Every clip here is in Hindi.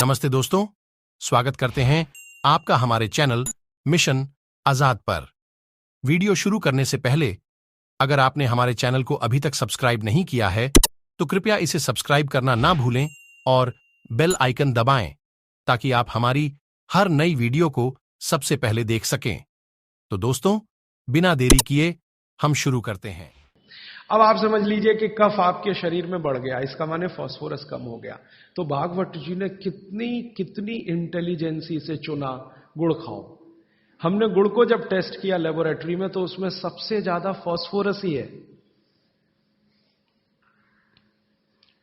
नमस्ते दोस्तों, स्वागत करते हैं आपका हमारे चैनल मिशन आजाद पर। वीडियो शुरू करने से पहले अगर आपने हमारे चैनल को अभी तक सब्सक्राइब नहीं किया है तो कृपया इसे सब्सक्राइब करना ना भूलें और बेल आइकन दबाएं ताकि आप हमारी हर नई वीडियो को सबसे पहले देख सकें। तो दोस्तों, बिना देरी किए हम शुरू करते हैं। अब आप समझ लीजिए कि कफ आपके शरीर में बढ़ गया, इसका माने फास्फोरस कम हो गया। तो भागवत जी ने कितनी इंटेलिजेंसी से चुना, गुड़ खाओ। हमने गुड़ को जब टेस्ट किया लेबोरेटरी में तो उसमें सबसे ज्यादा फास्फोरस ही है।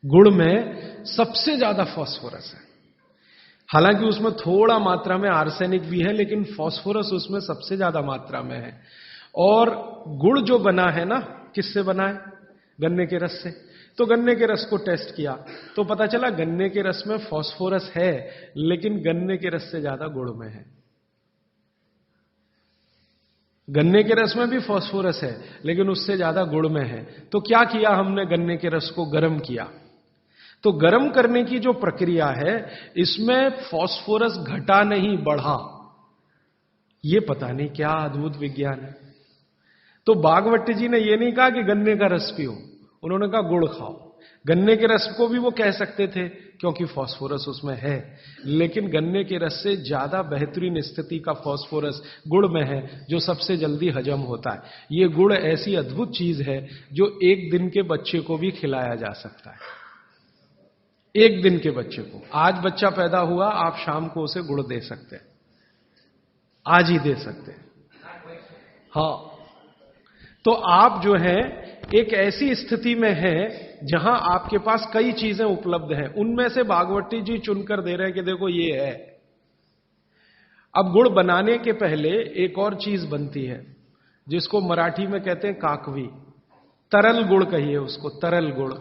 गुड़ में सबसे ज्यादा फास्फोरस है। हालांकि उसमें थोड़ा मात्रा में आर्सेनिक भी है, लेकिन फास्फोरस उसमें सबसे ज्यादा मात्रा में है। और गुड़ जो बना है ना, किससे बना है? गन्ने के रस से। तो गन्ने के रस को टेस्ट किया तो पता चला गन्ने के रस में फास्फोरस है, लेकिन गन्ने के रस से ज्यादा गुड़ में है। गन्ने के रस में भी फास्फोरस है, लेकिन उससे ज्यादा गुड़ में है। तो क्या किया हमने? गन्ने के रस को गर्म किया। तो गर्म करने की जो प्रक्रिया है, इसमें फास्फोरस घटा नहीं, बढ़ा। ये पता नहीं क्या अद्भुत विज्ञान है। तो भागवत जी ने यह नहीं कहा कि गन्ने का रस पियो, उन्होंने कहा गुड़ खाओ। गन्ने के रस को भी वो कह सकते थे क्योंकि फास्फोरस उसमें है, लेकिन गन्ने के रस से ज्यादा बेहतरीन स्थिति का फास्फोरस गुड़ में है, जो सबसे जल्दी हजम होता है। ये गुड़ ऐसी अद्भुत चीज है जो 1 दिन के बच्चे को भी खिलाया जा सकता है। 1 दिन के बच्चे को, आज बच्चा पैदा हुआ, आप शाम को उसे गुड़ दे सकते हैं, आज ही दे सकते हैं। हाँ, तो आप जो है एक ऐसी स्थिति में हैं जहां आपके पास कई चीजें उपलब्ध हैं, उनमें से भागवती जी चुनकर दे रहे हैं कि देखो ये है। अब गुड़ बनाने के पहले एक और चीज बनती है जिसको मराठी में कहते हैं काकवी। तरल गुड़ कहिए उसको, तरल गुड़।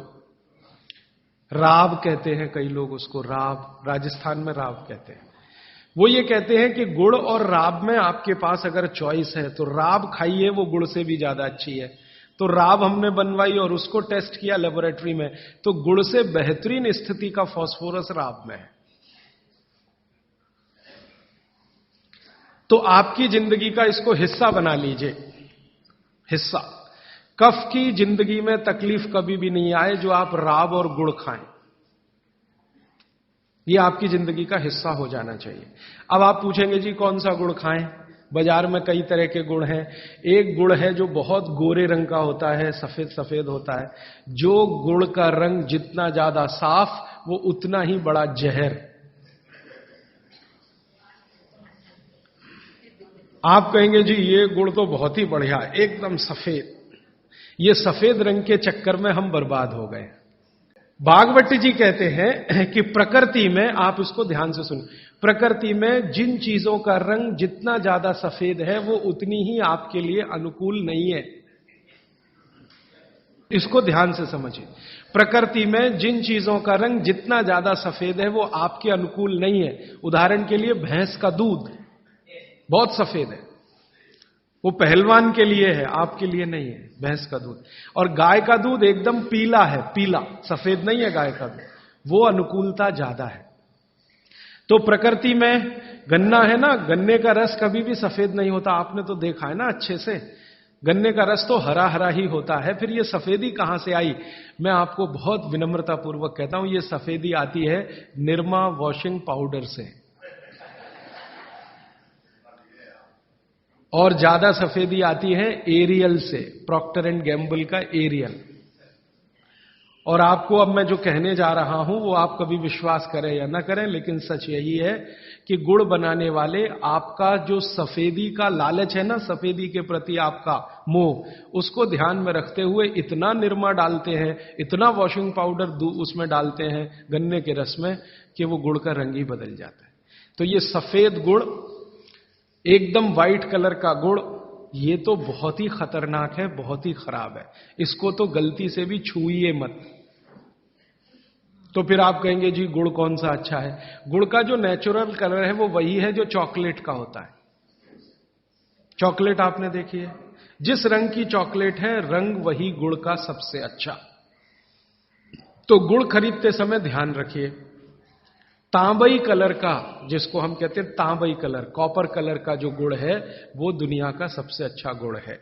राब कहते हैं कई लोग उसको, राब, राजस्थान में राब कहते हैं। वो ये कहते हैं कि गुड़ और राब में आपके पास अगर चॉइस है तो राब खाइए, वो गुड़ से भी ज्यादा अच्छी है। तो राब हमने बनवाई और उसको टेस्ट किया लेबोरेटरी में, तो गुड़ से बेहतरीन स्थिति का फास्फोरस राब में है। तो आपकी जिंदगी का इसको हिस्सा बना लीजिए, हिस्सा। कफ की जिंदगी में तकलीफ कभी भी नहीं आए जो आप राब और गुड़ खाएं। ये आपकी जिंदगी का हिस्सा हो जाना चाहिए। अब आप पूछेंगे जी कौन सा गुड़ खाएं? बाजार में कई तरह के गुड़ हैं। एक गुड़ है जो बहुत गोरे रंग का होता है, सफेद सफेद होता है। जो गुड़ का रंग जितना ज्यादा साफ, वो उतना ही बड़ा जहर। आप कहेंगे जी ये गुड़ तो बहुत ही बढ़िया, एकदम सफेद। ये सफेद रंग के चक्कर में हम बर्बाद हो गए। भागवत जी कहते हैं कि प्रकृति में, आप इसको ध्यान से सुनिए, प्रकृति में जिन चीजों का रंग जितना ज्यादा सफेद है वो उतनी ही आपके लिए अनुकूल नहीं है। इसको ध्यान से समझिए। प्रकृति में जिन चीजों का रंग जितना ज्यादा सफेद है वो आपके अनुकूल नहीं है। उदाहरण के लिए भैंस का दूध बहुत सफेद है, वो पहलवान के लिए है, आपके लिए नहीं है भैंस का दूध। और गाय का दूध एकदम पीला है, पीला, सफेद नहीं है गाय का दूध, वो अनुकूलता ज्यादा है। तो प्रकृति में गन्ना है ना, गन्ने का रस कभी भी सफेद नहीं होता, आपने तो देखा है ना अच्छे से। गन्ने का रस तो हरा हरा ही होता है। फिर ये सफेदी कहां से आई? मैं आपको बहुत विनम्रता पूर्वक कहता हूं, ये सफेदी आती है निरमा वॉशिंग पाउडर से। और ज्यादा सफेदी आती है एरियल से, प्रॉक्टर एंड गैम्बल का एरियल। और आपको अब मैं जो कहने जा रहा हूं वो आप कभी विश्वास करें या ना करें, लेकिन सच यही है कि गुड़ बनाने वाले आपका जो सफेदी का लालच है ना, सफेदी के प्रति आपका मोह, उसको ध्यान में रखते हुए इतना निरमा डालते हैं, इतना वॉशिंग पाउडर उसमें डालते हैं गन्ने के रस में कि वो गुड़ का रंग ही बदल जाता है। तो ये सफेद गुड़, एकदम व्हाइट कलर का गुड़, ये तो बहुत ही खतरनाक है, बहुत ही खराब है। इसको तो गलती से भी छूइए मत। तो फिर आप कहेंगे जी गुड़ कौन सा अच्छा है? गुड़ का जो नेचुरल कलर है वो वही है जो चॉकलेट का होता है। चॉकलेट आपने देखी है, जिस रंग की चॉकलेट है रंग वही गुड़ का सबसे अच्छा। तो गुड़ खरीदते समय ध्यान रखिए, तांबई कलर का, जिसको हम कहते हैं तांबई कलर, कॉपर कलर का जो गुड़ है वो दुनिया का सबसे अच्छा गुड़ है।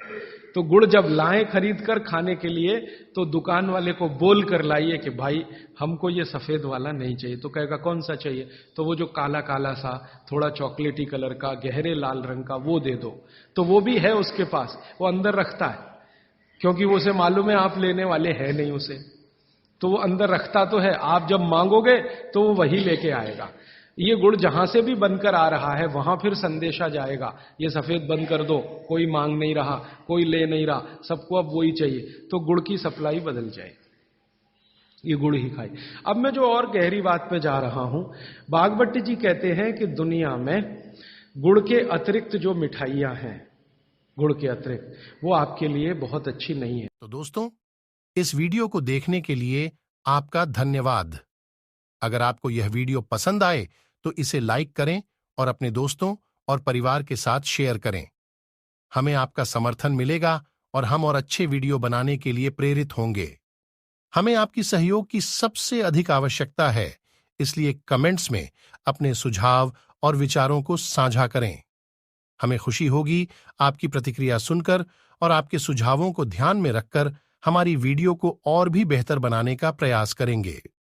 तो गुड़ जब लाएं खरीद कर खाने के लिए तो दुकान वाले को बोल कर लाइए कि भाई हमको ये सफेद वाला नहीं चाहिए। तो कहेगा कौन सा चाहिए? तो वो जो काला काला सा थोड़ा चॉकलेटी कलर का गहरे लाल रंग का वो दे दो। तो वो भी है उसके पास, वो अंदर रखता है, क्योंकि वो उसे मालूम है आप लेने वाले हैं नहीं उसे, तो वो अंदर रखता तो है। आप जब मांगोगे तो वो वही लेके आएगा। ये गुड़ जहां से भी बनकर आ रहा है वहां फिर संदेशा जाएगा, ये सफेद बंद कर दो, कोई मांग नहीं रहा, कोई ले नहीं रहा, सबको अब वही चाहिए, तो गुड़ की सप्लाई बदल जाएगी, ये गुड़ ही खाए। अब मैं जो और गहरी बात पे जा रहा हूं, बागभट्ट जी कहते हैं कि दुनिया में गुड़ के अतिरिक्त जो मिठाइयां हैं, गुड़ के अतिरिक्त, वो आपके लिए बहुत अच्छी नहीं है। तो दोस्तों, इस वीडियो को देखने के लिए आपका धन्यवाद। अगर आपको यह वीडियो पसंद आए तो इसे लाइक करें और अपने दोस्तों और परिवार के साथ शेयर करें। हमें आपका समर्थन मिलेगा और हम और अच्छे वीडियो बनाने के लिए प्रेरित होंगे। हमें आपकी सहयोग की सबसे अधिक आवश्यकता है, इसलिए कमेंट्स में अपने सुझाव और विचारों को साझा करें। हमें खुशी होगी आपकी प्रतिक्रिया सुनकर और आपके सुझावों को ध्यान में रखकर हमारी वीडियो को और भी बेहतर बनाने का प्रयास करेंगे।